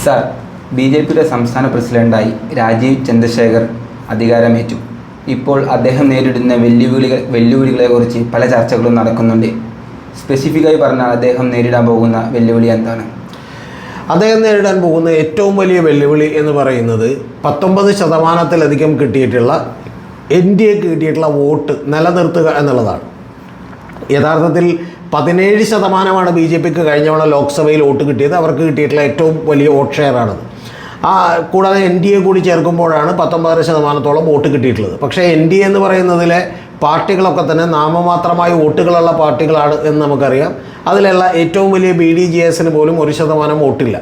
Sir, ബി.ജെ.പിയുടെ സംസ്ഥാന പ്രസിഡന്റായി രാജീവ് ചന്ദ്രശേഖർ അധികാരമേറ്റു. ഇപ്പോൾ അദ്ദേഹം നേരിടുന്ന വെല്ലുവിളികളെക്കുറിച്ച് പല ചർച്ചകളും നടക്കുന്നുണ്ട്. സ്പെസിഫിക്കായി പറഞ്ഞാൽ അദ്ദേഹം നേരിടാൻ പോകുന്ന വെല്ലുവിളി എന്താണ്? അദ്ദേഹം നേരിടാൻ പോകുന്ന ഏറ്റവും വലിയ വെല്ലുവിളി എന്ന് പറയുന്നത് 19% കിട്ടിയിട്ടുള്ള NDA കിട്ടിയിട്ടുള്ള വോട്ട് നിലനിർത്തുക എന്നുള്ളതാണ്. യഥാർത്ഥത്തിൽ 17% BJPക്ക് കഴിഞ്ഞവണ ലോക്സഭയിൽ വോട്ട് കിട്ടിയത്. അവർക്ക് കിട്ടിയിട്ടുള്ള ഏറ്റവും വലിയ വോട്ട് ഷെയറാണത്. കൂടാതെ NDA കൂടി ചേർക്കുമ്പോഴാണ് 19% വോട്ട് കിട്ടിയിട്ടുള്ളത്. പക്ഷേ NDA എന്ന് പറയുന്നതിലെ പാർട്ടികളൊക്കെ തന്നെ നാമമാത്രമായി വോട്ടുകളുള്ള പാർട്ടികളാണ് എന്ന് നമുക്കറിയാം. അതിലുള്ള ഏറ്റവും വലിയ BDJSന് പോലും 1% വോട്ടില്ല.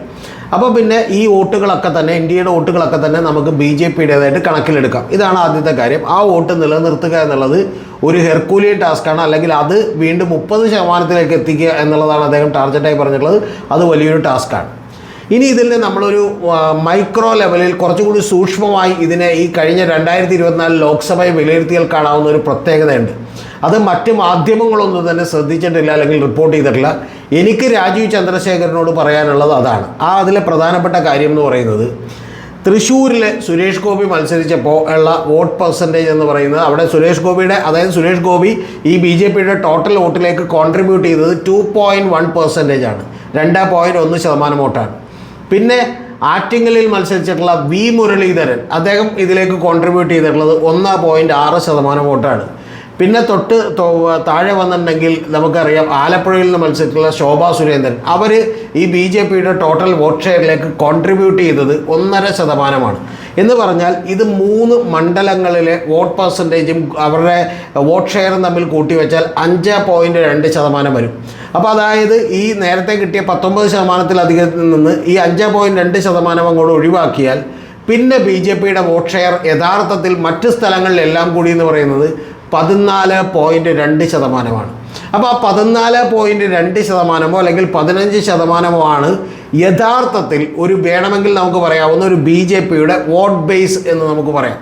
അപ്പോൾ പിന്നെ ഈ വോട്ടുകളൊക്കെ തന്നെ NDAയുടെ വോട്ടുകളൊക്കെ തന്നെ നമുക്ക് BJPയുടേതായിട്ട് കണക്കിലെടുക്കാം. ഇതാണ് ആദ്യത്തെ കാര്യം. ആ വോട്ട് നിലനിർത്തുക എന്നുള്ളത് ഒരു ഹെർക്കൂലിയൻ ടാസ്ക്കാണ്. അല്ലെങ്കിൽ അത് വീണ്ടും 30% എത്തിക്കുക എന്നുള്ളതാണ് അദ്ദേഹം ടാർഗറ്റായി പറഞ്ഞിട്ടുള്ളത്. അത് വലിയൊരു ടാസ്ക്കാണ്. ഇനി ഇതിൽ നമ്മളൊരു മൈക്രോ ലെവലിൽ കുറച്ചുകൂടി സൂക്ഷ്മമായി ഇതിനെ ഈ കഴിഞ്ഞ 2024 ലോക്സഭയെ വിലയിരുത്തിയാൽ കാണാവുന്ന ഒരു പ്രത്യേകതയുണ്ട്. അത് മറ്റ് മാധ്യമങ്ങളൊന്നും തന്നെ ശ്രദ്ധിച്ചിട്ടില്ല അല്ലെങ്കിൽ റിപ്പോർട്ട് ചെയ്തിട്ടില്ല. എനിക്ക് രാജീവ് ചന്ദ്രശേഖരനോട് പറയാനുള്ളത് അതാണ്. അതിലെ പ്രധാനപ്പെട്ട കാര്യം എന്ന് പറയുന്നത്, തൃശ്ശൂരിൽ സുരേഷ് ഗോപി മത്സരിച്ചപ്പോൾ ഉള്ള വോട്ട് പെർസെൻറ്റേജ് എന്ന് പറയുന്നത്, അവിടെ സുരേഷ് ഗോപി ഈ BJPയുടെ ടോട്ടൽ വോട്ടിലേക്ക് കോൺട്രിബ്യൂട്ട് ചെയ്തത് 2.1% ആണ്. 2.1% വോട്ടാണ്. പിന്നെ ആറ്റിങ്ങലിൽ മത്സരിച്ചിട്ടുള്ള V മുരളീധരൻ, അദ്ദേഹം ഇതിലേക്ക് കോൺട്രിബ്യൂട്ട് ചെയ്തിട്ടുള്ളത് 1.6% വോട്ടാണ്. പിന്നെ താഴെ വന്നിട്ടുണ്ടെങ്കിൽ നമുക്കറിയാം ആലപ്പുഴയിൽ നിന്ന് മത്സരിച്ചിട്ടുള്ള ശോഭാ സുരേന്ദ്രൻ, അവർ ഈ BJPയുടെ ടോട്ടൽ വോട്ട് ഷെയറിലേക്ക് കോൺട്രിബ്യൂട്ട് ചെയ്തത് 1.5%. എന്ന് പറഞ്ഞാൽ ഇത് 3 മണ്ഡലങ്ങളിലെ വോട്ട് പെർസെൻറ്റേജും അവരുടെ വോട്ട് ഷെയറും തമ്മിൽ കൂട്ടിവെച്ചാൽ 5.2% വരും. അപ്പോൾ അതായത് ഈ നേരത്തെ കിട്ടിയ 19%-ലധികത്തിൽ നിന്ന് ഈ 5.2% അങ്ങോട്ട് ഒഴിവാക്കിയാൽ പിന്നെ BJPയുടെ വോട്ട് ഷെയർ യഥാർത്ഥത്തിൽ മറ്റ് സ്ഥലങ്ങളിലെല്ലാം കൂടി എന്ന് പറയുന്നത് 14.2%. അപ്പോൾ ആ 14.2% അല്ലെങ്കിൽ 15% ആണ് യഥാർത്ഥത്തിൽ വേണമെങ്കിൽ നമുക്ക് പറയാവുന്ന ഒരു BJPയുടെ വോട്ട് ബേസ് എന്ന് നമുക്ക് പറയാം.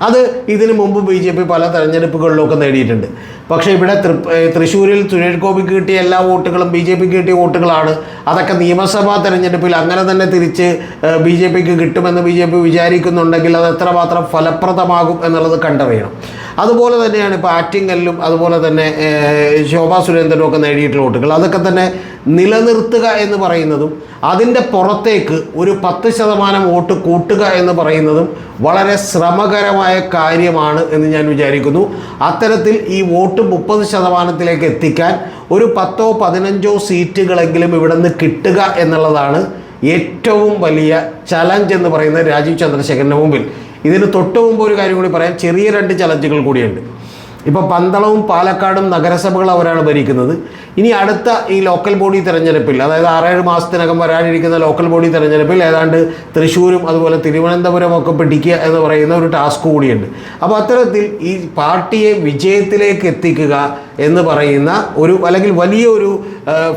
അത് ഇതിനു മുമ്പ് BJP പല തെരഞ്ഞെടുപ്പുകളിലൊക്കെ നേടിയിട്ടുണ്ട്. പക്ഷേ ഇവിടെ തൃശ്ശൂരിൽ സുരേഷ് ഗോപിക്ക് കിട്ടിയ എല്ലാ വോട്ടുകളും BJPക്ക് കിട്ടിയ വോട്ടുകളാണ്. അതൊക്കെ നിയമസഭാ തെരഞ്ഞെടുപ്പിൽ അങ്ങനെ തന്നെ തിരിച്ച് BJPക്ക് കിട്ടുമെന്ന് BJP വിചാരിക്കുന്നുണ്ടെങ്കിൽ അത് എത്രമാത്രം ഫലപ്രദമാകും എന്നുള്ളത് കണ്ടറിയണം. അതുപോലെ തന്നെയാണ് ഇപ്പോൾ ആറ്റിങ്ങലിലും അതുപോലെ തന്നെ ശോഭാ സുരേന്ദ്രനും ഒക്കെ നേടിയിട്ടുള്ള വോട്ടുകൾ. അതൊക്കെ തന്നെ നിലനിർത്തുക എന്ന് പറയുന്നതും അതിൻ്റെ പുറത്തേക്ക് ഒരു 10% വോട്ട് കൂട്ടുക എന്ന് പറയുന്നതും വളരെ ശ്രമകരമായ കാര്യമാണ് എന്ന് ഞാൻ വിചാരിക്കുന്നു. അത്തരത്തിൽ ഈ വോട്ട് 30%-ലേക്ക് എത്തിക്കാൻ ഒരു 10-15 സീറ്റുകളെങ്കിലും ഇവിടെ നിന്ന് കിട്ടുക എന്നുള്ളതാണ് ഏറ്റവും വലിയ ചലഞ്ച് എന്ന് പറയുന്നത് രാജീവ് ചന്ദ്രശേഖരൻ്റെ മുമ്പിൽ. ഇതിന് തൊട്ട് മുമ്പ് ഒരു കാര്യം കൂടി പറയാം, ചെറിയ 2 ചലഞ്ചുകൾ കൂടിയുണ്ട്. ഇപ്പോൾ പന്തളവും പാലക്കാടും നഗരസഭകൾ അവരാണ് ഭരിക്കുന്നത്. ഇനി അടുത്ത ഈ ലോക്കൽ ബോഡി തെരഞ്ഞെടുപ്പിൽ, അതായത് 6-7 മാസത്തിനകം വരാനിരിക്കുന്ന ലോക്കൽ ബോഡി തെരഞ്ഞെടുപ്പിൽ ഏതാണ്ട് തൃശ്ശൂരും അതുപോലെ തിരുവനന്തപുരം ഒക്കെ പിടിക്കുക എന്ന് പറയുന്ന ഒരു ടാസ്ക് കൂടിയുണ്ട്. അപ്പോൾ അത്തരത്തിൽ ഈ പാർട്ടിയെ വിജയത്തിലേക്ക് എത്തിക്കുക എന്ന് പറയുന്ന അല്ലെങ്കിൽ വലിയൊരു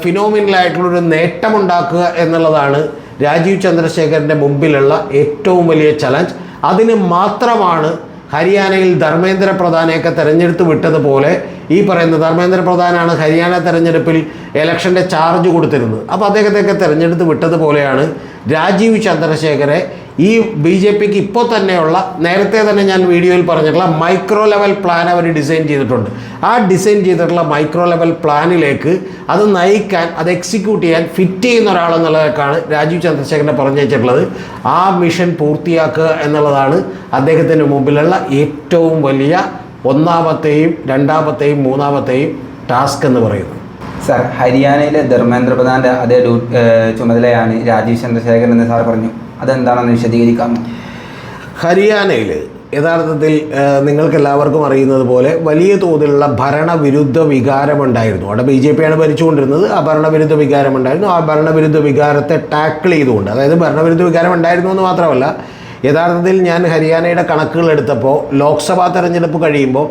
ഫിനോമിനലായിട്ടുള്ളൊരു നേട്ടമുണ്ടാക്കുക എന്നുള്ളതാണ് രാജീവ് ചന്ദ്രശേഖരൻ്റെ മുമ്പിലുള്ള ഏറ്റവും വലിയ ചലഞ്ച്. അതിന് മാത്രമാണ് ഹരിയാനയിൽ ധർമ്മേന്ദ്ര പ്രധാനെയൊക്കെ തെരഞ്ഞെടുത്ത് വിട്ടതുപോലെ ഈ പറയുന്ന ധർമ്മേന്ദ്ര പ്രധാനാണ് ഹരിയാന തെരഞ്ഞെടുപ്പിൽ ഇലക്ഷൻ്റെ ചാർജ് കൊടുത്തിരുന്നത്. അപ്പോൾ അദ്ദേഹത്തെയൊക്കെ തെരഞ്ഞെടുത്ത് വിട്ടതുപോലെയാണ് രാജീവ് ചന്ദ്രശേഖരെ ഈ BJPക്ക് ഇപ്പോൾ തന്നെയുള്ള, നേരത്തെ തന്നെ ഞാൻ വീഡിയോയിൽ പറഞ്ഞിട്ടുള്ള മൈക്രോ ലെവൽ പ്ലാൻ അവർ ഡിസൈൻ ചെയ്തിട്ടുണ്ട്. ആ ഡിസൈൻ ചെയ്തിട്ടുള്ള മൈക്രോ ലെവൽ പ്ലാനിലേക്ക് അത് നയിക്കാൻ, അത് എക്സിക്യൂട്ട് ചെയ്യാൻ ഫിറ്റ് ചെയ്യുന്ന ഒരാളെന്നുള്ളതൊക്കെയാണ് രാജീവ് ചന്ദ്രശേഖരനെ പറഞ്ഞു വെച്ചിട്ടുള്ളത്. ആ മിഷൻ പൂർത്തിയാക്കുക എന്നുള്ളതാണ് അദ്ദേഹത്തിൻ്റെ മുമ്പിലുള്ള ഏറ്റവും വലിയ 1-ാമത്തെയും 2-ാമത്തെയും 3-ാമത്തെയും ടാസ്ക് എന്ന് പറയുന്നത്. സർ, ഹരിയാനയിലെ ധർമ്മേന്ദ്ര പ്രധാൻ്റെ അതേ ചുമതലയാണ് രാജീവ് ചന്ദ്രശേഖരൻ എന്ന് സാർ പറഞ്ഞു. അതെന്താണെന്ന് വിശദീകരിക്കാമോ? ഹരിയാനയിൽ യഥാർത്ഥത്തിൽ നിങ്ങൾക്കെല്ലാവർക്കും അറിയുന്നത് പോലെ വലിയ തോതിലുള്ള ഭരണവിരുദ്ധ വികാരമുണ്ടായിരുന്നു. അവിടെ BJPയാണ് ഭരിച്ചുകൊണ്ടിരുന്നത്. ആ ഭരണവിരുദ്ധ വികാരമുണ്ടായിരുന്നു. ആ ഭരണവിരുദ്ധ വികാരത്തെ ടാക്കിൾ ചെയ്തുകൊണ്ട്, അതായത് ഭരണവിരുദ്ധ വികാരം ഉണ്ടായിരുന്നു എന്ന് മാത്രമല്ല, യഥാർത്ഥത്തിൽ ഞാൻ ഹരിയാനയുടെ കണക്കുകൾ എടുത്തപ്പോൾ ലോക്സഭാ തെരഞ്ഞെടുപ്പ് കഴിയുമ്പോൾ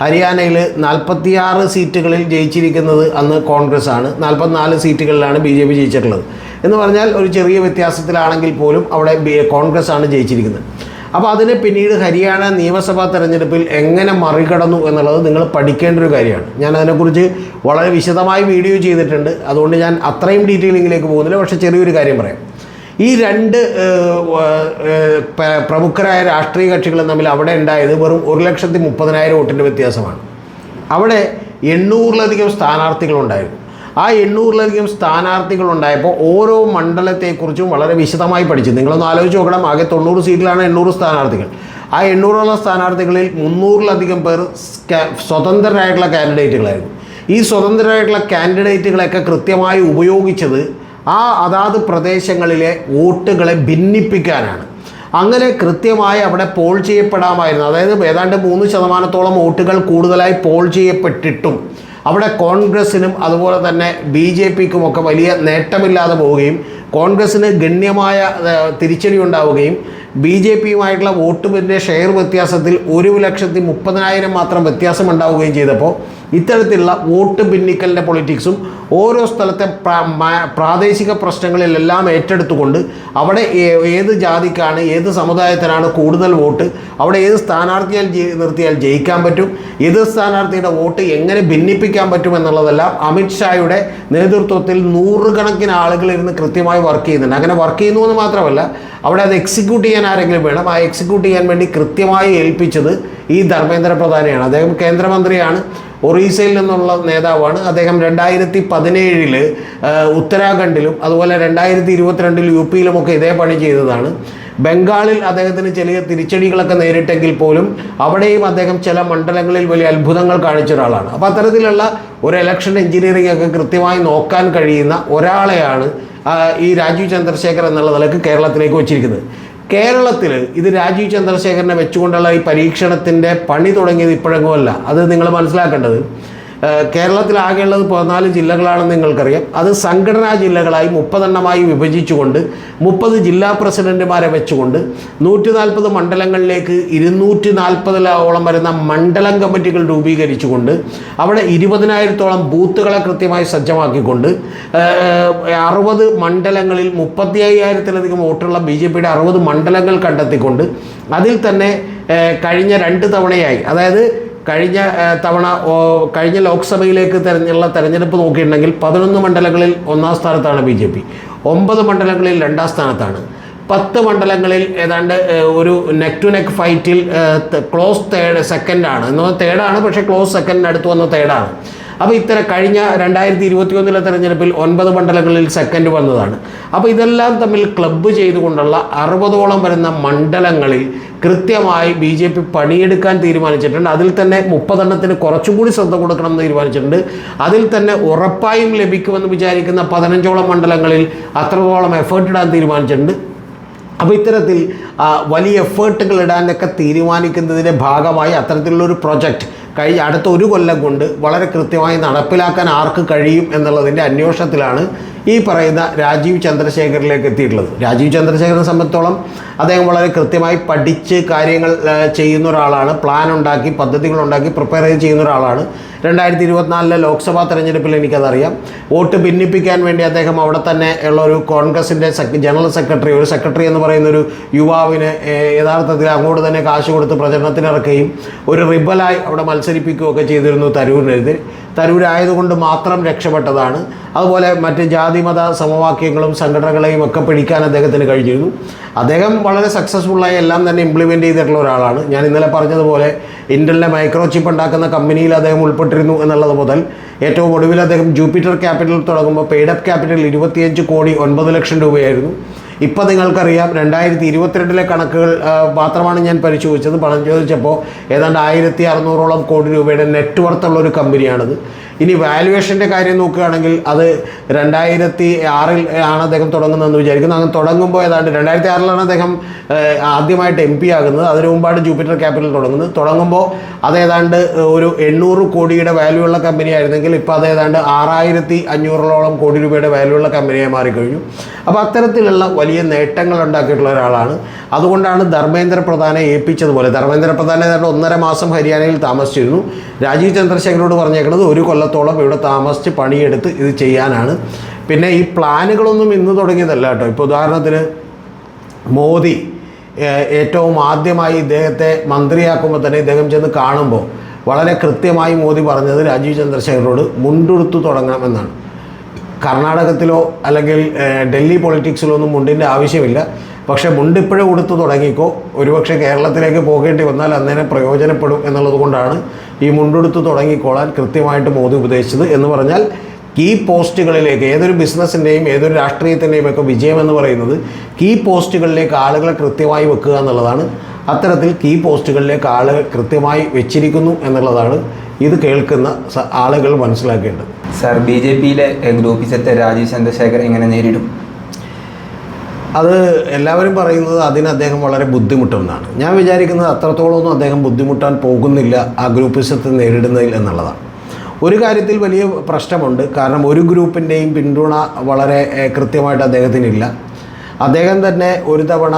ഹരിയാനയിൽ 46 സീറ്റുകളിൽ ജയിച്ചിരിക്കുന്നത് അന്ന് കോൺഗ്രസ് ആണ്. 44 സീറ്റുകളിലാണ് BJP ജയിച്ചിട്ടുള്ളത്. എന്ന് പറഞ്ഞാൽ ഒരു ചെറിയ വ്യത്യാസത്തിലാണെങ്കിൽ പോലും അവിടെ കോൺഗ്രസ് ആണ് ജയിച്ചിരിക്കുന്നത്. അപ്പോൾ അതിനെ പിന്നീട് ഹരിയാന നിയമസഭാ തെരഞ്ഞെടുപ്പിൽ എങ്ങനെ മറികടന്നു എന്നുള്ളത് നിങ്ങൾ പഠിക്കേണ്ട ഒരു കാര്യമാണ്. ഞാൻ അതിനെക്കുറിച്ച് വളരെ വിശദമായി വീഡിയോ ചെയ്തിട്ടുണ്ട്. അതുകൊണ്ട് ഞാൻ അത്രയും ഡീറ്റെയിലിങ്ങിലേക്ക് പോകുന്നില്ല. പക്ഷേ ചെറിയൊരു കാര്യം പറയാം. ഈ രണ്ട് പ്രമുഖരായ രാഷ്ട്രീയ കക്ഷികളും തമ്മിൽ അവിടെ ഉണ്ടായത് വെറും 1,30,000 വോട്ടിൻ്റെ വ്യത്യാസമാണ്. അവിടെ 800-ലധികം സ്ഥാനാർത്ഥികളുണ്ടായിരുന്നു. ആ 800-ലധികം സ്ഥാനാർത്ഥികളുണ്ടായപ്പോൾ ഓരോ മണ്ഡലത്തെക്കുറിച്ചും വളരെ വിശദമായി പഠിച്ചു. നിങ്ങളൊന്ന് ആലോചിച്ച് നോക്കണം, ആകെ 90 സീറ്റിലാണ് 800 സ്ഥാനാർത്ഥികൾ. ആ 800ഓളം സ്ഥാനാർത്ഥികളിൽ 300-ലധികം പേർ സ്വതന്ത്രരായിട്ടുള്ള കാൻഡിഡേറ്റുകളായിരുന്നു. ഈ സ്വതന്ത്രരായിട്ടുള്ള കാൻഡിഡേറ്റുകളെയൊക്കെ കൃത്യമായി ഉപയോഗിച്ചത് അതാത് പ്രദേശങ്ങളിലെ വോട്ടുകളെ ഭിന്നിപ്പിക്കാനാണ്. അങ്ങനെ കൃത്യമായി അവിടെ പോൾ ചെയ്യപ്പെടാമായിരുന്നു. അതായത് ഏതാണ്ട് 3% വോട്ടുകൾ കൂടുതലായി പോൾ ചെയ്യപ്പെട്ടിട്ടും അവിടെ കോൺഗ്രസ്സിനും അതുപോലെ തന്നെ BJPക്കുമൊക്കെ വലിയ നേട്ടമില്ലാതെ പോവുകയും കോൺഗ്രസ്സിന് ഗണ്യമായ തിരിച്ചടി ഉണ്ടാവുകയും BJPയുമായിട്ടുള്ള വോട്ടിൻ്റെ ഷെയർ വ്യത്യാസത്തിൽ 1,30,000 മാത്രം വ്യത്യാസം ഉണ്ടാവുകയും ചെയ്തപ്പോൾ ഇത്തരത്തിലുള്ള വോട്ട് ഭിന്നിക്കലിൻ്റെ പൊളിറ്റിക്സും ഓരോ സ്ഥലത്തെ പ്രാദേശിക പ്രശ്നങ്ങളിലെല്ലാം ഏറ്റെടുത്തുകൊണ്ട് അവിടെ ഏത് ജാതിക്കാണ് ഏത് സമുദായത്തിനാണ് കൂടുതൽ വോട്ട്, അവിടെ ഏത് സ്ഥാനാർത്ഥിയാൽ നിർത്തിയാൽ ജയിക്കാൻ പറ്റും, ഏത് സ്ഥാനാർത്ഥിയുടെ വോട്ട് എങ്ങനെ ഭിന്നിപ്പിക്കാൻ പറ്റും എന്നുള്ളതെല്ലാം അമിത്ഷായുടെ നേതൃത്വത്തിൽ 100 കണക്കിന് ആളുകൾ ഇരുന്ന് കൃത്യമായി വർക്ക് ചെയ്യുന്നുണ്ട്. അങ്ങനെ വർക്ക് ചെയ്യുന്നു എന്ന് മാത്രമല്ല, അവിടെ അത് എക്സിക്യൂട്ട് ചെയ്യാൻ ആരെങ്കിലും വേണം. ആ എക്സിക്യൂട്ട് ചെയ്യാൻ വേണ്ടി കൃത്യമായി ഏൽപ്പിച്ചത് ഈ ധർമ്മേന്ദ്ര പ്രധാനെയാണ്. അദ്ദേഹം കേന്ദ്രമന്ത്രിയാണ്, ഒറീസയിൽ നിന്നുള്ള നേതാവാണ്. അദ്ദേഹം 2017 ഉത്തരാഖണ്ഡിലും അതുപോലെ 2022 UPയിലുമൊക്കെ ഇതേ പണി ചെയ്തതാണ്. ബംഗാളിൽ അദ്ദേഹത്തിന് ചെറിയ തിരിച്ചടികളൊക്കെ നേരിട്ടെങ്കിൽ പോലും അവിടെയും അദ്ദേഹം ചില മണ്ഡലങ്ങളിൽ വലിയ അത്ഭുതങ്ങൾ കാണിച്ച ഒരാളാണ്. അപ്പോൾ അത്തരത്തിലുള്ള ഒരു ഇലക്ഷൻ എഞ്ചിനീയറിംഗ് ഒക്കെ കൃത്യമായി നോക്കാൻ കഴിയുന്ന ഒരാളെയാണ് ഈ രാജീവ് ചന്ദ്രശേഖർ എന്നുള്ള നിലക്ക് കേരളത്തിലേക്ക് വച്ചിരിക്കുന്നത്. കേരളത്തിൽ ഇത് രാജീവ് ചന്ദ്രശേഖരനെ വെച്ചുകൊണ്ടുള്ള ഈ പരീക്ഷണത്തിൻ്റെ പണി തുടങ്ങിയത് ഇപ്പോഴെങ്ങുമല്ല. അത് നിങ്ങൾ മനസ്സിലാക്കേണ്ടത്, കേരളത്തിലാകെയുള്ളത് 14 ജില്ലകളാണെന്ന് നിങ്ങൾക്കറിയാം. അത് സംഘടനാ ജില്ലകളായി 30 എണ്ണമായി വിഭജിച്ചുകൊണ്ട് 30 ജില്ലാ പ്രസിഡന്റുമാരെ വെച്ചുകൊണ്ട് 140 മണ്ഡലങ്ങളിലേക്ക് 240ഓളം വരുന്ന മണ്ഡലം കമ്മിറ്റികൾ രൂപീകരിച്ചുകൊണ്ട് അവിടെ 20,000-ഓളം ബൂത്തുകളെ കൃത്യമായി സജ്ജമാക്കിക്കൊണ്ട് 60 മണ്ഡലങ്ങളിൽ 35,000-ലധികം വോട്ടുള്ള BJPയുടെ 60 മണ്ഡലങ്ങൾ കണ്ടെത്തിക്കൊണ്ട് അതിൽ തന്നെ കഴിഞ്ഞ 2 തവണയായി, അതായത് കഴിഞ്ഞ ലോക്സഭയിലേക്ക് തെരഞ്ഞെടുപ്പ് നോക്കിയിട്ടുണ്ടെങ്കിൽ 11 മണ്ഡലങ്ങളിൽ 1ാം സ്ഥാനത്താണ് BJP, 9 മണ്ഡലങ്ങളിൽ 2ാം സ്ഥാനത്താണ്, 10 മണ്ഡലങ്ങളിൽ ഏതാണ്ട് ഒരു നെക്ക് ടു നെക്ക് ഫൈറ്റിൽ ക്ലോസ് സെക്കൻഡാണ് എന്നാൽ തേർഡാണ്, പക്ഷേ ക്ലോസ് സെക്കൻഡിന് അടുത്ത് വന്ന തേർഡാണ്. അപ്പോൾ കഴിഞ്ഞ 2021 തെരഞ്ഞെടുപ്പിൽ 9 മണ്ഡലങ്ങളിൽ സെക്കൻഡ് വന്നതാണ്. അപ്പോൾ ഇതെല്ലാം തമ്മിൽ ക്ലബ്ബ് ചെയ്തുകൊണ്ടുള്ള 60ഓളം വരുന്ന മണ്ഡലങ്ങളിൽ കൃത്യമായി BJP പണിയെടുക്കാൻ തീരുമാനിച്ചിട്ടുണ്ട്. അതിൽ തന്നെ 30 എണ്ണത്തിന് കുറച്ചും കൂടി ശ്രദ്ധ കൊടുക്കണം എന്ന് തീരുമാനിച്ചിട്ടുണ്ട്. അതിൽ തന്നെ ഉറപ്പായും ലഭിക്കുമെന്ന് വിചാരിക്കുന്ന 15ഓളം മണ്ഡലങ്ങളിൽ അത്രത്തോളം എഫേർട്ട് ഇടാൻ തീരുമാനിച്ചിട്ടുണ്ട്. അപ്പോൾ ഇത്തരത്തിൽ വലിയ എഫേർട്ടുകൾ ഇടാനൊക്കെ തീരുമാനിക്കുന്നതിൻ്റെ ഭാഗമായി അത്തരത്തിലുള്ളൊരു പ്രൊജക്റ്റ് അടുത്ത 1 കൊല്ലം കൊണ്ട് വളരെ കൃത്യമായി നടപ്പിലാക്കാൻ ആർക്ക് കഴിയും എന്നുള്ളതിൻ്റെ അന്വേഷണത്തിലാണ് ഈ പറയുന്ന രാജീവ് ചന്ദ്രശേഖറിലേക്ക് എത്തിയിട്ടുള്ളത്. രാജീവ് ചന്ദ്രശേഖരനെ സംബന്ധിച്ചോളം അദ്ദേഹം വളരെ കൃത്യമായി പഠിച്ച് കാര്യങ്ങൾ ചെയ്യുന്ന ഒരാളാണ്. പ്ലാൻ ഉണ്ടാക്കി പദ്ധതികളുണ്ടാക്കി പ്രിപ്പയർ ചെയ്യുന്ന ഒരാളാണ്. 2024 ലോക്സഭാ തെരഞ്ഞെടുപ്പിൽ എനിക്കതറിയാം. വോട്ട് ഭിന്നിപ്പിക്കാൻ വേണ്ടി അദ്ദേഹം അവിടെ തന്നെ ഉള്ള ഒരു കോൺഗ്രസിൻ്റെ ജനറൽ സെക്രട്ടറി, ഒരു സെക്രട്ടറി എന്ന് പറയുന്നൊരു യുവാവിന് യഥാർത്ഥത്തിൽ അങ്ങോട്ട് തന്നെ കാശ് കൊടുത്ത് പ്രചരണത്തിനിറക്കുകയും ഒരു റിബലായി അവിടെ മത്സരിപ്പിക്കുകയൊക്കെ ചെയ്തിരുന്നു തരൂരിനെതിരെ. തരൂരായതുകൊണ്ട് മാത്രം രക്ഷപ്പെട്ടതാണ്. അതുപോലെ മറ്റ് ജാതിമത സമവാക്യങ്ങളും സംഘടനകളെയും ഒക്കെ പിടിക്കാൻ അദ്ദേഹത്തിന് കഴിഞ്ഞിരുന്നു. അദ്ദേഹം വളരെ സക്സസ്ഫുള്ളായി എല്ലാം തന്നെ ഇംപ്ലിമെൻ്റ് ചെയ്തിട്ടുള്ള ഒരാളാണ്. ഞാൻ ഇന്നലെ പറഞ്ഞതുപോലെ ഇന്റലിൻ്റെ മൈക്രോ ചിപ്പ് ഉണ്ടാക്കുന്ന കമ്പനിയിൽ അദ്ദേഹം ഉൾപ്പെട്ടിരുന്നു എന്നുള്ളത് മുതൽ ഏറ്റവും ഒടുവിൽ അദ്ദേഹം ജൂപ്പിറ്റർ ക്യാപിറ്റൽ തുടങ്ങുമ്പോൾ പെയ്ഡപ്പ് ക്യാപിറ്റൽ 25,09,00,000 രൂപയായിരുന്നു. ഇപ്പോൾ നിങ്ങൾക്കറിയാം 2022 കണക്കുകൾ മാത്രമാണ് ഞാൻ പരിശോധിച്ചത്. പണം ചോദിച്ചപ്പോൾ ഏതാണ്ട് 1,600ഓളം കോടി രൂപയുടെ നെറ്റ് വർത്തുള്ള ഒരു കമ്പനിയാണിത്. ഇനി വാല്യുവേഷൻ്റെ കാര്യം നോക്കുകയാണെങ്കിൽ അത് 2006 ആണ് അദ്ദേഹം തുടങ്ങുന്നതെന്ന് വിചാരിക്കുന്നു. അങ്ങനെ തുടങ്ങുമ്പോൾ ഏതാണ്ട് 2006 അദ്ദേഹം ആദ്യമായിട്ട് MP ആകുന്നത്. അതിനു മുമ്പാണ് ജൂപ്പിറ്റർ ക്യാപിറ്റൽ തുടങ്ങുമ്പോൾ അത് ഏതാണ്ട് ഒരു 800 കോടിയുടെ വാല്യൂ ഉള്ള കമ്പനി ആയിരുന്നെങ്കിൽ ഇപ്പോൾ അത് ഏതാണ്ട് 6,500ഓളം കോടി രൂപയുടെ വാല്യൂ ഉള്ള കമ്പനിയായി മാറിക്കഴിഞ്ഞു. അപ്പോൾ അത്തരത്തിലുള്ള വലിയ നേട്ടങ്ങൾ ഉണ്ടാക്കിയിട്ടുള്ള ഒരാളാണ്. അതുകൊണ്ടാണ് ധർമ്മേന്ദ്ര പ്രധാനെ ഏൽപ്പിച്ചതുപോലെ. ധർമ്മേന്ദ്ര പ്രധാൻ ഏതാണ്ട് 1.5 മാസം ഹരിയാനയിൽ താമസിച്ചിരുന്നു. രാജീവ് ചന്ദ്രശേഖരോട് പറഞ്ഞേക്കുന്നത് 1 കൊല്ലത്തോളം ഇവിടെ താമസിച്ച് പണിയെടുത്ത് ഇത് ചെയ്യാനാണ്. പിന്നെ ഈ പ്ലാനുകളൊന്നും ഇന്ന് തുടങ്ങിയതല്ല കേട്ടോ. ഇപ്പോൾ ഉദാഹരണത്തിന് മോദി ഏറ്റവും ആദ്യമായി ഇദ്ദേഹത്തെ മന്ത്രിയാക്കുമ്പോൾ തന്നെ ഇദ്ദേഹം ചെന്ന് കാണുമ്പോൾ വളരെ കൃത്യമായി മോദി പറഞ്ഞത് രാജീവ് ചന്ദ്രശേഖരോട് മുണ്ടുടുത്ത് തുടങ്ങണമെന്നാണ്. കർണാടകത്തിലോ അല്ലെങ്കിൽ ഡൽഹി പൊളിറ്റിക്സിലോ ഒന്നും മുണ്ടിൻ്റെ ആവശ്യമില്ല. പക്ഷേ മുണ്ടിപ്പോഴും കൊടുത്തു തുടങ്ങിക്കോ, ഒരുപക്ഷെ കേരളത്തിലേക്ക് പോകേണ്ടി വന്നാൽ അന്നേരം പ്രയോജനപ്പെടും എന്നുള്ളത് കൊണ്ടാണ് ഈ മുണ്ടെടുത്ത് തുടങ്ങിക്കോളാൻ കൃത്യമായിട്ട് മോദി ഉപദേശിച്ചത്. എന്ന് പറഞ്ഞാൽ കീ പോസ്റ്റുകളിലേക്ക്, ഏതൊരു ബിസിനസ്സിൻ്റെയും ഏതൊരു രാഷ്ട്രീയത്തിൻ്റെയും ഒക്കെ വിജയം എന്ന് പറയുന്നത് കീ പോസ്റ്റുകളിലേക്ക് ആളുകളെ കൃത്യമായി വെക്കുക എന്നുള്ളതാണ്. അത്തരത്തിൽ കീ പോസ്റ്റുകളിലേക്ക് ആളുകൾ കൃത്യമായി വെച്ചിരിക്കുന്നു എന്നുള്ളതാണ് ഇത് കേൾക്കുന്ന ആളുകൾ മനസ്സിലാക്കേണ്ടത്. സർ, BJPയിലെ ഗ്രൂപ്പിസത്തെ രാജീവ് ചന്ദ്രശേഖർ എങ്ങനെ നേരിടും? അത് എല്ലാവരും പറയുന്നത് അതിന് അദ്ദേഹം വളരെ ബുദ്ധിമുട്ടുമെന്നാണ്. ഞാൻ വിചാരിക്കുന്നത് അത്രത്തോളമൊന്നും അദ്ദേഹം ബുദ്ധിമുട്ടാൻ പോകുന്നില്ല ആ ഗ്രൂപ്പിസത്തെ നേരിടുന്നതിൽ എന്നുള്ളതാണ്. ഒരു കാര്യത്തിൽ വലിയ പ്രശ്നമുണ്ട്. കാരണം ഒരു ഗ്രൂപ്പിൻ്റെയും പിന്തുണ വളരെ കൃത്യമായിട്ട് അദ്ദേഹത്തിനില്ല. അദ്ദേഹം തന്നെ ഒരു തവണ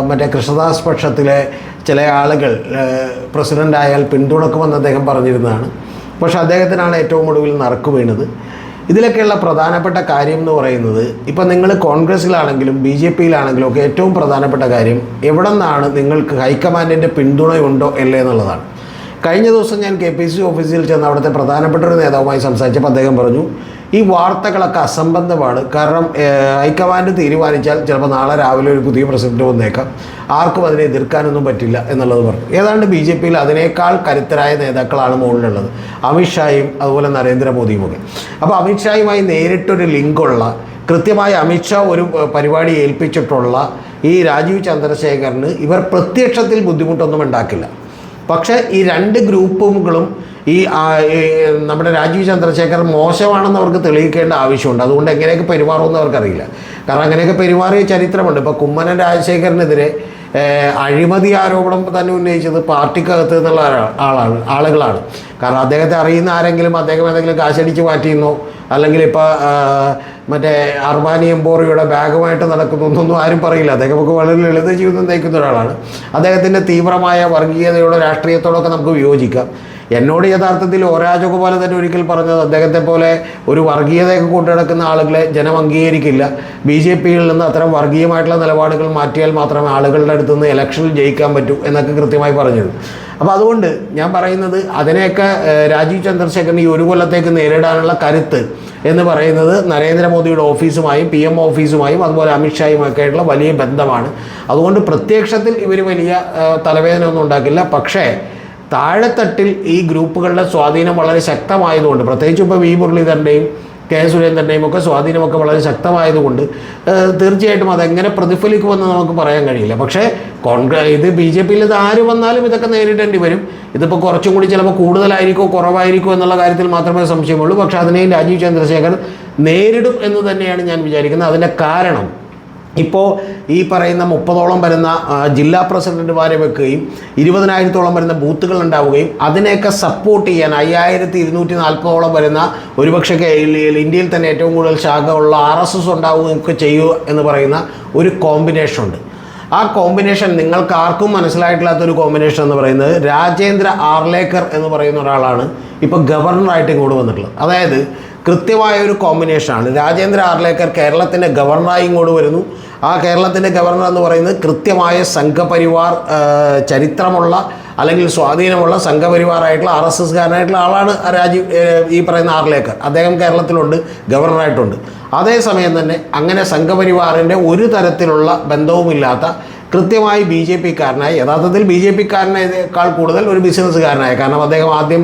മറ്റേ കൃഷ്ണദാസ് പക്ഷത്തിലെ ചില ആളുകൾ പ്രസിഡൻ്റായാൽ പിന്തുണക്കുമെന്ന് അദ്ദേഹം പറഞ്ഞിരുന്നതാണ്. പക്ഷേ അദ്ദേഹത്തിനാണ് ഏറ്റവും ഒടുവിൽ നറുക്ക് വീണത്. ഇതിലൊക്കെയുള്ള പ്രധാനപ്പെട്ട കാര്യം എന്ന് പറയുന്നത്, ഇപ്പം നിങ്ങൾ കോൺഗ്രസ്സിലാണെങ്കിലും BJPയിലാണെങ്കിലും ഒക്കെ ഏറ്റവും പ്രധാനപ്പെട്ട കാര്യം എവിടെ നിന്നാണ് നിങ്ങൾക്ക് ഹൈക്കമാൻഡിൻ്റെ പിന്തുണയുണ്ടോ അല്ലേ എന്നുള്ളതാണ്. കഴിഞ്ഞ ദിവസം ഞാൻ KPCC ഓഫീസിൽ ചെന്ന് അവിടുത്തെ പ്രധാനപ്പെട്ട ഒരു നേതാവുമായി സംസാരിച്ചപ്പോൾ അദ്ദേഹം പറഞ്ഞു, ഈ വാർത്തകളൊക്കെ അസംബന്ധമാണ്. കാരണം ഹൈക്കമാൻഡ് തീരുമാനിച്ചാൽ ചിലപ്പോൾ നാളെ രാവിലെ ഒരു പുതിയ പ്രസിഡന്റ് വന്നേക്കാം, ആർക്കും അതിനെ എതിർക്കാനൊന്നും പറ്റില്ല എന്നുള്ളത് പറഞ്ഞു. ഏതാണ്ട് BJPയിൽ അതിനേക്കാൾ കരുത്തരായ നേതാക്കളാണ് മുകളിലുള്ളത്, അമിത്ഷായും അതുപോലെ നരേന്ദ്രമോദിയും ഒക്കെ. അപ്പോൾ അമിത്ഷായുമായി നേരിട്ടൊരു ലിങ്കുള്ള, കൃത്യമായി അമിത്ഷാ ഒരു പരിപാടി ഏൽപ്പിച്ചിട്ടുള്ള ഈ രാജീവ് ചന്ദ്രശേഖറിന് ഇവർ പ്രത്യക്ഷത്തിൽ ബുദ്ധിമുട്ടൊന്നും ഉണ്ടാക്കില്ല. പക്ഷേ ഈ രണ്ട് ഗ്രൂപ്പുകളും ഈ നമ്മുടെ രാജീവ് ചന്ദ്രശേഖർ മോശമാണെന്ന് അവർക്ക് തെളിയിക്കേണ്ട ആവശ്യമുണ്ട്. അതുകൊണ്ട് എങ്ങനെയൊക്കെ പെരുമാറുമെന്ന് അവർക്കറിയില്ല. കാരണം അങ്ങനെയൊക്കെ പെരുമാറിയ ചരിത്രമുണ്ട്. ഇപ്പോൾ കുമ്മനം രാജശേഖരനെതിരെ അഴിമതി ആരോപണം തന്നെ ഉന്നയിച്ചത് പാർട്ടിക്കകത്ത് നിന്നുള്ള ആളുകളാണ്. കാരണം അദ്ദേഹത്തെ അറിയുന്ന ആരെങ്കിലും അദ്ദേഹം ഏതെങ്കിലും കാശടിച്ച് മാറ്റിയെന്നോ അല്ലെങ്കിൽ ഇപ്പോൾ മറ്റേ അർമാനി എംപോറിയുടെ ബാഗുമായിട്ട് നടക്കുന്നൊന്നും ആരും പറയില്ല. അദ്ദേഹമൊക്കെ വളരെ ലളിത ജീവിതം നയിക്കുന്ന ഒരാളാണ്. അദ്ദേഹത്തിൻ്റെ തീവ്രമായ വർഗീയതയോടെ രാഷ്ട്രീയത്തോടൊക്കെ നമുക്ക് വിയോജിക്കാം. എന്നോട് യഥാർത്ഥത്തിൽ ഒ രാജഗോപാൽ തന്നെ ഒരിക്കൽ പറഞ്ഞത്, അദ്ദേഹത്തെ പോലെ ഒരു വർഗീയതയൊക്കെ കൊണ്ടുനടക്കുന്ന ആളുകളെ ജനം അംഗീകരിക്കില്ല. BJPയിൽ നിന്ന് അത്തരം വർഗീയമായിട്ടുള്ള നിലപാടുകൾ മാറ്റിയാൽ മാത്രമേ ആളുകളുടെ അടുത്ത് നിന്ന് ഇലക്ഷനിൽ ജയിക്കാൻ പറ്റൂ എന്നൊക്കെ കൃത്യമായി പറഞ്ഞത്. അപ്പോൾ അതുകൊണ്ട് ഞാൻ പറയുന്നത് അതിനെയൊക്കെ രാജീവ് ചന്ദ്രശേഖരന് ഈ ഒരു കൊല്ലത്തേക്ക് നേരിടാനുള്ള കരുത്ത് എന്ന് പറയുന്നത് നരേന്ദ്രമോദിയുടെ ഓഫീസുമായും PM ഓഫീസുമായും അതുപോലെ അമിത്ഷായുമൊക്കെ ആയിട്ടുള്ള വലിയ ബന്ധമാണ്. അതുകൊണ്ട് പ്രത്യക്ഷത്തിൽ ഇവർ വലിയ തലവേദന ഒന്നും ഉണ്ടാക്കില്ല. പക്ഷേ താഴെത്തട്ടിൽ ഈ ഗ്രൂപ്പുകളുടെ സ്വാധീനം വളരെ ശക്തമായതുകൊണ്ട്, പ്രത്യേകിച്ച് ഇപ്പോൾ V മുരളീധരൻ്റെയും K സുരേന്ദ്രൻ്റെയും ഒക്കെ സ്വാധീനമൊക്കെ വളരെ ശക്തമായതുകൊണ്ട് തീർച്ചയായിട്ടും അതെങ്ങനെ പ്രതിഫലിക്കുമെന്ന് നമുക്ക് പറയാൻ കഴിയില്ല. പക്ഷേ ഇത് BJPയിൽ ഇത് ആര് വന്നാലും ഇതൊക്കെ നേരിടേണ്ടി വരും. ഇതിപ്പോൾ കുറച്ചും കൂടി ചിലപ്പോൾ കൂടുതലായിരിക്കോ കുറവായിരിക്കോ എന്നുള്ള കാര്യത്തിൽ മാത്രമേ സംശയമുള്ളൂ. പക്ഷേ അതിനെയും രാജീവ് ചന്ദ്രശേഖർ നേരിടും എന്ന് തന്നെയാണ് ഞാൻ വിചാരിക്കുന്നത്. അതിൻ്റെ കാരണം ഇപ്പോൾ ഈ പറയുന്ന 30ഓളം വരുന്ന ജില്ലാ പ്രസിഡന്റുമാരെ വെക്കുകയും 20,000-ഓളം വരുന്ന ബൂത്തുകൾ ഉണ്ടാവുകയും അതിനെയൊക്കെ സപ്പോർട്ട് ചെയ്യാൻ 5,240ഓളം വരുന്ന ഒരുപക്ഷെ ഇന്ത്യയിൽ തന്നെ ഏറ്റവും കൂടുതൽ ശാഖ ഉള്ള RSS ഉണ്ടാവുകയൊക്കെ ചെയ്യുക എന്ന് പറയുന്ന ഒരു കോമ്പിനേഷൻ ഉണ്ട്. ആ കോമ്പിനേഷൻ നിങ്ങൾക്ക് ആർക്കും മനസ്സിലായിട്ടില്ലാത്തൊരു കോമ്പിനേഷൻ എന്ന് പറയുന്നത് രാജേന്ദ്ര ആർലേക്കർ എന്ന് പറയുന്ന ഒരാളാണ് ഇപ്പോൾ ഗവർണറായിട്ട് ഇങ്ങോട്ട് വന്നിട്ടുള്ളത്. അതായത് കൃത്യമായ ഒരു കോമ്പിനേഷനാണ്. രാജേന്ദ്ര ആർലേക്കർ കേരളത്തിൻ്റെ ഗവർണറായി ഇങ്ങോട്ട് വരുന്നു. ആ കേരളത്തിൻ്റെ ഗവർണർ എന്ന് പറയുന്നത് കൃത്യമായ സംഘപരിവാർ ചരിത്രമുള്ള അല്ലെങ്കിൽ സ്വാധീനമുള്ള സംഘപരിവാറായിട്ടുള്ള RSSകാരനായിട്ടുള്ള ആളാണ് ഈ പറയുന്ന ആർലേക്കർ. അദ്ദേഹം കേരളത്തിലുണ്ട്, ഗവർണറായിട്ടുണ്ട്. അതേസമയം തന്നെ അങ്ങനെ സംഘപരിവാറിൻ്റെ ഒരു തരത്തിലുള്ള ബന്ധവുമില്ലാത്ത കൃത്യമായി BJPക്കാരനായി, യഥാർത്ഥത്തിൽ BJPക്കാരനേക്കാൾ കൂടുതൽ ഒരു ബിസിനസ്സുകാരനായ, കാരണം അദ്ദേഹം ആദ്യം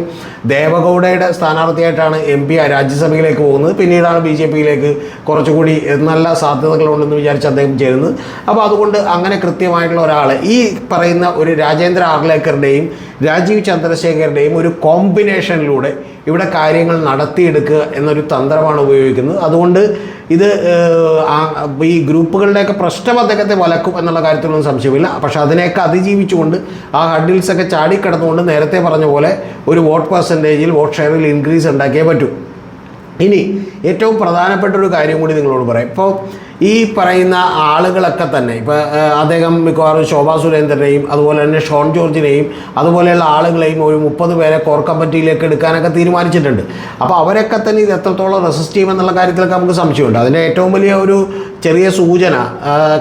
ദേവഗൗഡയുടെ സ്ഥാനാർത്ഥിയായിട്ടാണ് MP രാജ്യസഭയിലേക്ക് പോകുന്നത്. പിന്നീടാണ് BJPയിലേക്ക് കുറച്ചുകൂടി നല്ല സാധ്യതകളുണ്ടെന്ന് വിചാരിച്ച് അദ്ദേഹം ചേരുന്നത്. അപ്പോൾ അതുകൊണ്ട് അങ്ങനെ കൃത്യമായിട്ടുള്ള ഒരാൾ ഈ പറയുന്ന ഒരു രാജേന്ദ്ര ആർലേക്കറുടെയും രാജീവ് ചന്ദ്രശേഖരുടെയും ഒരു കോമ്പിനേഷനിലൂടെ ഇവിടെ കാര്യങ്ങൾ നടത്തിയെടുക്കുക എന്നൊരു തന്ത്രമാണ് ഉപയോഗിക്കുന്നത്. അതുകൊണ്ട് ഇത് ഈ ഗ്രൂപ്പുകളുടെയൊക്കെ പ്രശ്നം അദ്ദേഹത്തെ വലക്കും എന്നുള്ള കാര്യത്തിലൊന്നും സംശയമില്ല. പക്ഷെ അതിനെയൊക്കെ അതിജീവിച്ചുകൊണ്ട് ആ ഹഡിൽസൊക്കെ ചാടിക്കടന്നുകൊണ്ട് നേരത്തെ പറഞ്ഞ പോലെ ഒരു വോട്ട് പെർസെൻറ്റേജിൽ വോട്ട് ഷെയറിൽ ഇൻക്രീസ് ഉണ്ടാക്കിയേ പറ്റൂ. ഇനി ഏറ്റവും പ്രധാനപ്പെട്ട ഒരു കാര്യം കൂടി നിങ്ങളോട് പറയാം. ഇപ്പോൾ ഈ പറയുന്ന ആളുകളൊക്കെ തന്നെ ഇപ്പോൾ അദ്ദേഹം മിക്കവാറും ശോഭാ സുരേന്ദ്രനെയും അതുപോലെ തന്നെ ഷോൺ ജോർജിനെയും അതുപോലെയുള്ള ആളുകളെയും ഒരു 30 പേരെ കോർ കമ്മിറ്റിയിലേക്ക് എടുക്കാനൊക്കെ തീരുമാനിച്ചിട്ടുണ്ട്. അപ്പോൾ അവരൊക്കെ തന്നെ ഇത് എത്രത്തോളം റെസിസ്റ്റ് ചെയ്യുമെന്നുള്ള കാര്യത്തിലൊക്കെ നമുക്ക് സംശയമുണ്ട്. അതിൻ്റെ ഏറ്റവും വലിയ ഒരു ചെറിയ സൂചന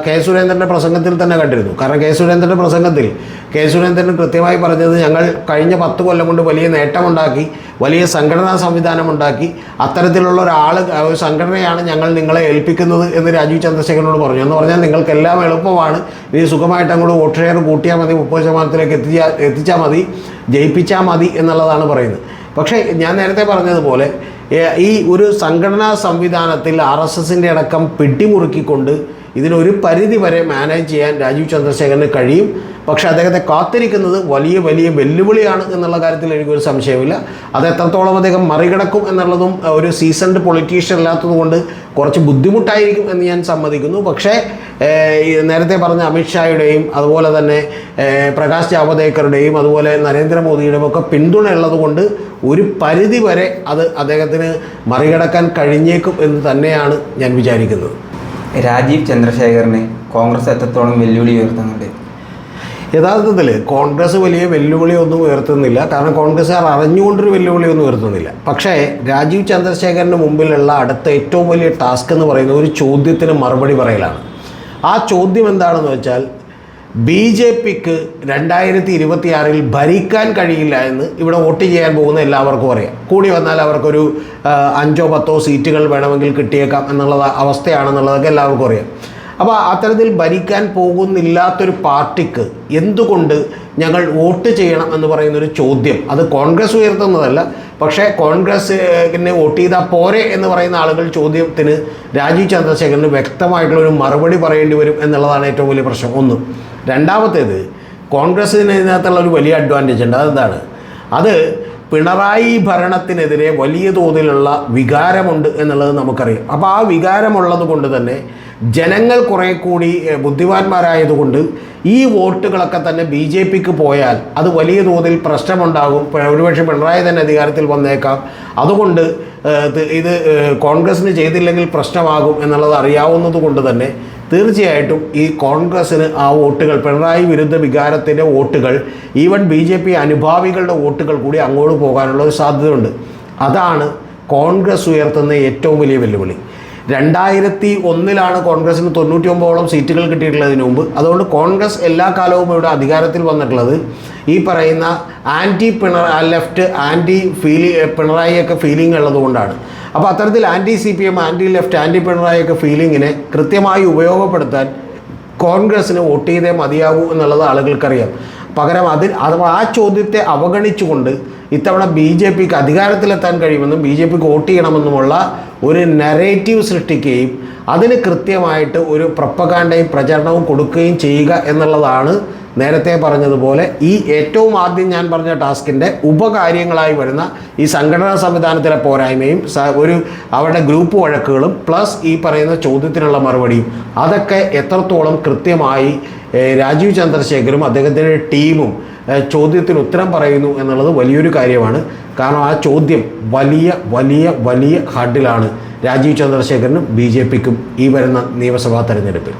കെ സുരേന്ദ്രൻ്റെ പ്രസംഗത്തിൽ തന്നെ കണ്ടിരുന്നു. കാരണം കെ സുരേന്ദ്രൻ്റെ പ്രസംഗത്തിൽ കെ സുരേന്ദ്രൻ കൃത്യമായി പറഞ്ഞത് ഞങ്ങൾ കഴിഞ്ഞ 10 കൊല്ലം കൊണ്ട് വലിയ നേട്ടമുണ്ടാക്കി, വലിയ സംഘടനാ സംവിധാനമുണ്ടാക്കി, അത്തരത്തിലുള്ള ഒരു സംഘടനയാണ് ഞങ്ങൾ നിങ്ങളെ ഏൽപ്പിക്കുന്നത് എന്ന് രാജീവ് ചന്ദ്രശേഖരനോട് പറഞ്ഞു. എന്ന് പറഞ്ഞാൽ നിങ്ങൾക്കെല്ലാം എളുപ്പമാണ്, ഇനി സുഖമായിട്ട് അങ്ങോട്ട് വോട്ട് ഷെയർ കൂട്ടിയാൽ മതി, 30% എത്തിച്ചാൽ മതി, ജയിപ്പിച്ചാൽ മതി എന്നുള്ളതാണ് പറയുന്നത്. പക്ഷേ ഞാൻ നേരത്തെ പറഞ്ഞതുപോലെ ഈ ഒരു സംഘടനാ സംവിധാനത്തിൽ RSSൻ്റെ അടക്കം പിടിമുറുക്കിക്കൊണ്ട് ഇതിനൊരു പരിധി വരെ മാനേജ് ചെയ്യാൻ രാജീവ് ചന്ദ്രശേഖരന് കഴിയും. പക്ഷേ അദ്ദേഹത്തെ കാത്തിരിക്കുന്നത് വലിയ വലിയ വെല്ലുവിളിയാണ് എന്നുള്ള കാര്യത്തിൽ എനിക്കൊരു സംശയമില്ല. അത് എത്രത്തോളം അദ്ദേഹം മറികടക്കും എന്നുള്ളതും ഒരു സീസൺഡ് പൊളിറ്റീഷ്യൻ അല്ലാത്തതുകൊണ്ട് കുറച്ച് ബുദ്ധിമുട്ടായിരിക്കും എന്ന് ഞാൻ സമ്മതിക്കുന്നു. പക്ഷേ നേരത്തെ പറഞ്ഞ അമിത്ഷായുടെയും അതുപോലെ തന്നെ പ്രകാശ് ജാവദേക്കറുടെയും അതുപോലെ നരേന്ദ്രമോദിയുടെയും ഒക്കെ പിന്തുണ ഉള്ളതുകൊണ്ട് ഒരു പരിധി വരെ അത് അദ്ദേഹത്തിന് മറികടക്കാൻ കഴിഞ്ഞേക്കും എന്ന് തന്നെയാണ് ഞാൻ വിചാരിക്കുന്നത്. രാജീവ് ചന്ദ്രശേഖറിന് കോൺഗ്രസ് എത്രത്തോളം വെല്ലുവിളി ഉയർത്തുന്നുണ്ട്? യഥാർത്ഥത്തിൽ കോൺഗ്രസ് വലിയ വെല്ലുവിളിയൊന്നും ഉയർത്തുന്നില്ല. കാരണം കോൺഗ്രസ്സുകാർ അറിഞ്ഞുകൊണ്ടൊരു വെല്ലുവിളിയൊന്നും ഉയർത്തുന്നില്ല. പക്ഷേ രാജീവ് ചന്ദ്രശേഖരന് മുമ്പിലുള്ള അടുത്ത ഏറ്റവും വലിയ ടാസ്ക് എന്ന് പറയുന്നത് ഒരു ചോദ്യത്തിന് മറുപടി പറയലാണ്. ആ ചോദ്യം എന്താണെന്ന് വെച്ചാൽ BJPക്ക് 2026 ഭരിക്കാൻ കഴിയില്ല എന്ന് ഇവിടെ വോട്ട് ചെയ്യാൻ പോകുന്ന എല്ലാവർക്കും അറിയാം. കൂടി വന്നാൽ അവർക്കൊരു 5-10 സീറ്റുകൾ വേണമെങ്കിൽ കിട്ടിയേക്കാം എന്നുള്ള അവസ്ഥയാണെന്നുള്ളതൊക്കെ എല്ലാവർക്കും അറിയാം. അപ്പോൾ അത്തരത്തിൽ ഭരിക്കാൻ പോകുന്നില്ലാത്തൊരു പാർട്ടിക്ക് എന്തുകൊണ്ട് ഞങ്ങൾ വോട്ട് ചെയ്യണം എന്ന് പറയുന്നൊരു ചോദ്യം അത് കോൺഗ്രസ് ഉയർത്തുന്നതല്ല. പക്ഷേ കോൺഗ്രസ്സിനെ വോട്ട് ചെയ്താൽ പോരെ എന്ന് പറയുന്ന ആളുകൾ ചോദ്യത്തിന് രാജീവ് ചന്ദ്രശേഖരന് വ്യക്തമായിട്ടുള്ളൊരു മറുപടി പറയേണ്ടി വരും എന്നുള്ളതാണ് ഏറ്റവും വലിയ പ്രശ്നം. ഒന്ന്. രണ്ടാമത്തേത്, കോൺഗ്രസ്സിന് ഇതിനകത്തുള്ള ഒരു വലിയ അഡ്വാൻറ്റേജ് ഉണ്ട്. അതെന്താണ്? അത് പിണറായി ഭരണത്തിനെതിരെ വലിയ തോതിലുള്ള വികാരമുണ്ട് എന്നുള്ളത് നമുക്കറിയാം. അപ്പോൾ ആ വികാരമുള്ളത് കൊണ്ട് തന്നെ ജനങ്ങൾ കുറേ കൂടി ബുദ്ധിമാന്മാരായതുകൊണ്ട് ഈ വോട്ടുകളൊക്കെ തന്നെ BJPക്ക് പോയാൽ അത് വലിയ തോതിൽ പ്രശ്നമുണ്ടാകും. ഒരുപക്ഷെ പിണറായി തന്നെ അധികാരത്തിൽ വന്നേക്കാം. അതുകൊണ്ട് ഇത് കോൺഗ്രസ്സിന് ചെയ്തില്ലെങ്കിൽ പ്രശ്നമാകും എന്നുള്ളത് അറിയാവുന്നത് കൊണ്ട് തന്നെ തീർച്ചയായിട്ടും ഈ കോൺഗ്രസ്സിന് ആ വോട്ടുകൾ, പിണറായി വിരുദ്ധ വികാരത്തിൻ്റെ വോട്ടുകൾ, ഈവൻ BJP അനുഭാവികളുടെ വോട്ടുകൾ കൂടി അങ്ങോട്ട് പോകാനുള്ള ഒരു സാധ്യതയുണ്ട്. അതാണ് കോൺഗ്രസ് ഉയർത്തുന്ന ഏറ്റവും വലിയ വെല്ലുവിളി. 2001 കോൺഗ്രസ്സിന് 99ഓളം സീറ്റുകൾ കിട്ടിയിട്ടുള്ളതിന് മുമ്പ്. അതുകൊണ്ട് കോൺഗ്രസ് എല്ലാ കാലവും ഇവിടെ അധികാരത്തിൽ വന്നിട്ടുള്ളത് ഈ പറയുന്ന ലെഫ്റ്റ് പിണറായിയൊക്കെ ഫീലിംഗ് ഉള്ളതുകൊണ്ടാണ്. അപ്പോൾ അത്തരത്തിൽ CPM, ലെഫ്റ്റ്, പിണറായിയൊക്കെ ഫീലിങ്ങിനെ കൃത്യമായി ഉപയോഗപ്പെടുത്താൻ കോൺഗ്രസ്സിന് വോട്ട് ചെയ്തേ മതിയാകൂ എന്നുള്ളത് ആളുകൾക്കറിയാം. പകരം ആ ചോദ്യത്തെ അവഗണിച്ചുകൊണ്ട് ഇത്തവണ BJPക്ക് അധികാരത്തിലെത്താൻ കഴിയുമെന്നും BJPക്ക് വോട്ട് ചെയ്യണമെന്നുമുള്ള ഒരു നരേറ്റീവ് സൃഷ്ടിക്കുകയും അതിന് കൃത്യമായിട്ട് ഒരു പ്രൊപ്പഗാൻഡയും പ്രചരണവും കൊടുക്കുകയും ചെയ്യുക എന്നുള്ളതാണ് നേരത്തെ പറഞ്ഞതുപോലെ ഈ ഏറ്റവും ആദ്യം ഞാൻ പറഞ്ഞ ടാസ്കിൻ്റെ ഉപകാര്യങ്ങളായി വരുന്ന ഈ സംഘടനാ സംവിധാനത്തിലെ പോരായ്മയും അവരുടെ ഗ്രൂപ്പ് വഴക്കുകളും പ്ലസ് ഈ പറയുന്ന ചോദ്യത്തിനുള്ള മറുപടിയും അതൊക്കെ എത്രത്തോളം കൃത്യമായി രാജീവ് ചന്ദ്രശേഖരും അദ്ദേഹത്തിൻ്റെ ടീമും ചോദ്യത്തിന് ഉത്തരം പറയുന്നു എന്നുള്ളത് വലിയൊരു കാര്യമാണ്. കാരണം ആ ചോദ്യം വലിയ വലിയ വലിയ ഹഡിലാണ് രാജീവ് ചന്ദ്രശേഖരനും BJPക്കും ഈ വരുന്ന നിയമസഭാ തെരഞ്ഞെടുപ്പിൽ.